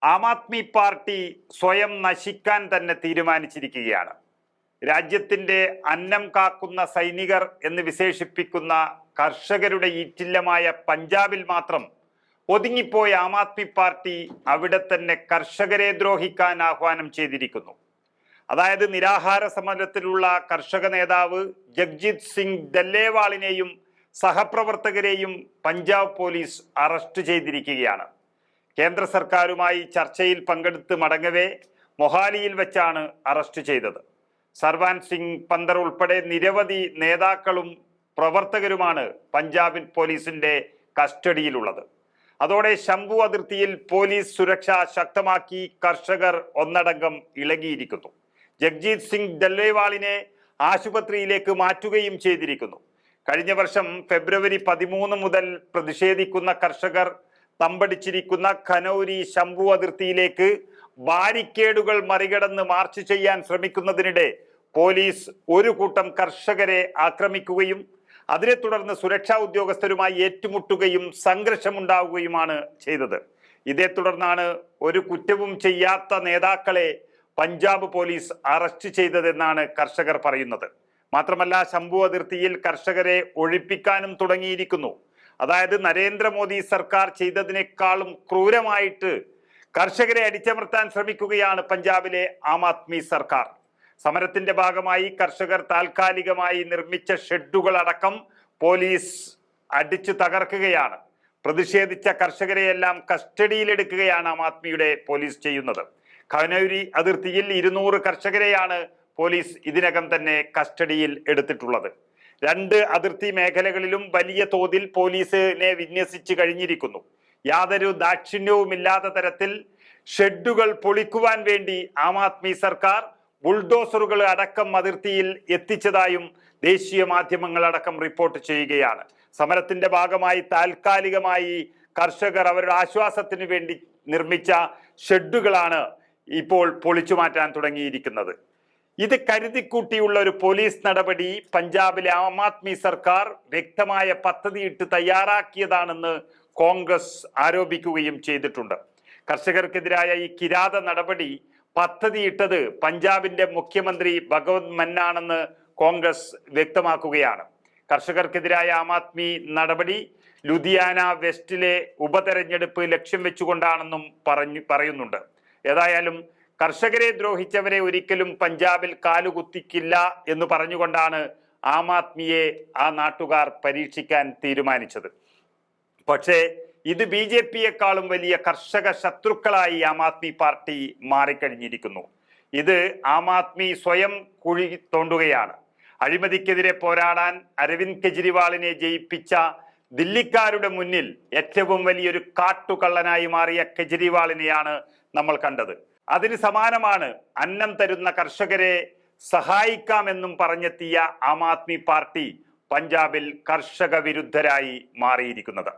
Aam Aadmi party സ്വയം നശിക്കാൻ തന്നെ തീരുമാനിച്ചിരിക്കുകയാണ്. രാജ്യത്തിന്റെ അന്നം കാക്കുന്ന സൈനികർ എന്ന് വിശേഷിപ്പിക്കുന്ന കർഷകരുടെ ഈറ്റില്ലമായ പഞ്ചാബിൽ മാത്രം ഒതുങ്ങിപ്പോയ ആം ആദ്മി പാർട്ടി അവിടെ തന്നെ കർഷകരെ ദ്രോഹിക്കാൻ ആഹ്വാനം ചെയ്തിരിക്കുന്നു. അതായത് നിരാഹാര സമരത്തിലുള്ള കർഷക നേതാവ് ജഗ്ജിത് സിംഗ് ഡല്ലേവാളിനെയും സഹപ്രവർത്തകരെയും പഞ്ചാബ് പോലീസ് അറസ്റ്റ് ചെയ്തിരിക്കുകയാണ്. കേന്ദ്ര സർക്കാരുമായി ചർച്ചയിൽ പങ്കെടുത്ത് മടങ്ങവേ മൊഹാലിയിൽ വെച്ചാണ് അറസ്റ്റ് ചെയ്തത്. സർവാൻ സിംഗ് പന്തർ ഉൾപ്പെടെ നിരവധി നേതാക്കളും പ്രവർത്തകരുമാണ് പഞ്ചാബ് പോലീസിന്റെ കസ്റ്റഡിയിലുള്ളത്. അതോടെ ശംഭു അതിർത്തിയിൽ പോലീസ് സുരക്ഷ ശക്തമാക്കി കർഷകർ ഒന്നടങ്കം ഇളകിയിരിക്കുന്നു. ജഗ്ജിത് സിംഗ് ഡല്ലേവാളിനെ ആശുപത്രിയിലേക്ക് മാറ്റുകയും ചെയ്തിരിക്കുന്നു. കഴിഞ്ഞ വർഷം ഫെബ്രുവരി 13 മുതൽ പ്രതിഷേധിക്കുന്ന കർഷകർ തമ്പടിച്ചിരിക്കുന്ന ഖനൗരി ശംഭു അതിർത്തിയിലേക്ക് ബാരിക്കേഡുകൾ മറികടന്ന് മാർച്ച് ചെയ്യാൻ ശ്രമിക്കുന്നതിനിടെ പോലീസ് ഒരു കൂട്ടം കർഷകരെ ആക്രമിക്കുകയും അതിനെ തുടർന്ന് സുരക്ഷാ ഉദ്യോഗസ്ഥരുമായി ഏറ്റുമുട്ടുകയും സംഘർഷമുണ്ടാവുകയുമാണ് ചെയ്തത്. ഇതേ തുടർന്നാണ് ഒരു കുറ്റവും ചെയ്യാത്ത നേതാക്കളെ പഞ്ചാബ് പോലീസ് അറസ്റ്റ് ചെയ്തതെന്നാണ് കർഷകർ പറയുന്നത്. മാത്രമല്ല, ശംഭു അതിർത്തിയിൽ കർഷകരെ ഒഴിപ്പിക്കാനും തുടങ്ങിയിരിക്കുന്നു. അതായത് നരേന്ദ്രമോദി സർക്കാർ ചെയ്തതിനേക്കാളും ക്രൂരമായിട്ട് കർഷകരെ അടിച്ചമർത്താൻ ശ്രമിക്കുകയാണ് പഞ്ചാബിലെ ആം ആദ്മി സർക്കാർ. സമരത്തിന്റെ ഭാഗമായി കർഷകർ താൽക്കാലികമായി നിർമ്മിച്ച ഷെഡുകളടക്കം പോലീസ് അടിച്ചു തകർക്കുകയാണ്. പ്രതിഷേധിച്ച കർഷകരെയെല്ലാം കസ്റ്റഡിയിലെടുക്കുകയാണ് ആം ആദ്മിയുടെ പോലീസ് ചെയ്യുന്നത്. ഖനൗരി അതിർത്തിയിൽ 200 കർഷകരെയാണ് പോലീസ് ഇതിനകം തന്നെ കസ്റ്റഡിയിൽ എടുത്തിട്ടുള്ളത്. 2 അതിർത്തി മേഖലകളിലും വലിയ തോതിൽ പോലീസിനെ വിന്യസിച്ച് കഴിഞ്ഞിരിക്കുന്നു. യാതൊരു ദാക്ഷിണ്യവുമില്ലാത്ത തരത്തിൽ ഷെഡുകൾ പൊളിക്കുവാൻ വേണ്ടി ആം ആദ്മി സർക്കാർ ബുൾഡോസറുകൾ അടക്കം അതിർത്തിയിൽ എത്തിച്ചതായും ദേശീയ മാധ്യമങ്ങൾ അടക്കം റിപ്പോർട്ട് ചെയ്യുകയാണ്. സമരത്തിന്റെ ഭാഗമായി താൽക്കാലികമായി കർഷകർ അവരുടെ ആശ്വാസത്തിന് വേണ്ടി നിർമ്മിച്ച ഷെഡുകളാണ് ഇപ്പോൾ പൊളിച്ചു മാറ്റാൻ തുടങ്ങിയിരിക്കുന്നത്. ഇത് കരുതിക്കൂട്ടിയുള്ള ഒരു പോലീസ് നടപടി പഞ്ചാബിലെ ആം ആദ്മി സർക്കാർ വ്യക്തമായ പദ്ധതിയിട്ട് തയ്യാറാക്കിയതാണെന്ന് കോൺഗ്രസ് ആരോപിക്കുകയും ചെയ്തിട്ടുണ്ട്. കർഷകർക്കെതിരായ ഈ കിരാത നടപടി പദ്ധതിയിട്ടത് പഞ്ചാബിന്റെ മുഖ്യമന്ത്രി ഭഗവത് മാനാണെന്ന് കോൺഗ്രസ് വ്യക്തമാക്കുകയാണ്. കർഷകർക്കെതിരായ ആം ആദ്മി നടപടി ലുധിയാന വെസ്റ്റിലെ ഉപതെരഞ്ഞെടുപ്പ് ലക്ഷ്യം വെച്ചുകൊണ്ടാണെന്നും പറയുന്നുണ്ട്. ഏതായാലും കർഷകരെ ദ്രോഹിച്ചവരെ ഒരിക്കലും പഞ്ചാബിൽ കാലുകുത്തിക്കില്ല എന്ന് പറഞ്ഞുകൊണ്ടാണ് ആം ആദ്മിയെ ആ നാട്ടുകാർ പരീക്ഷിക്കാൻ തീരുമാനിച്ചത്. പക്ഷേ ഇത് BJPയെക്കാളും വലിയ കർഷക ശത്രുക്കളായി ആം ആദ്മി പാർട്ടി മാറിക്കഴിഞ്ഞിരിക്കുന്നു. ഇത് ആം ആദ്മി സ്വയം കുഴി തോണ്ടുകയാണ്. അഴിമതിക്കെതിരെ പോരാടാൻ അരവിന്ദ് കെജ്രിവാളിനെ ജയിപ്പിച്ച ദില്ലിക്കാരുടെ മുന്നിൽ ഏറ്റവും വലിയൊരു കാട്ടുകള്ളനായി മാറിയ കെജ്രിവാളിനെയാണ് നമ്മൾ കണ്ടത്. അതിന് സമാനമാണ് അന്നം തരുന്ന കർഷകരെ സഹായിക്കാമെന്നും പറഞ്ഞെത്തിയ ആം ആദ്മി പാർട്ടി പഞ്ചാബിൽ കർഷക വിരുദ്ധരായി മാറിയിരിക്കുന്നത്.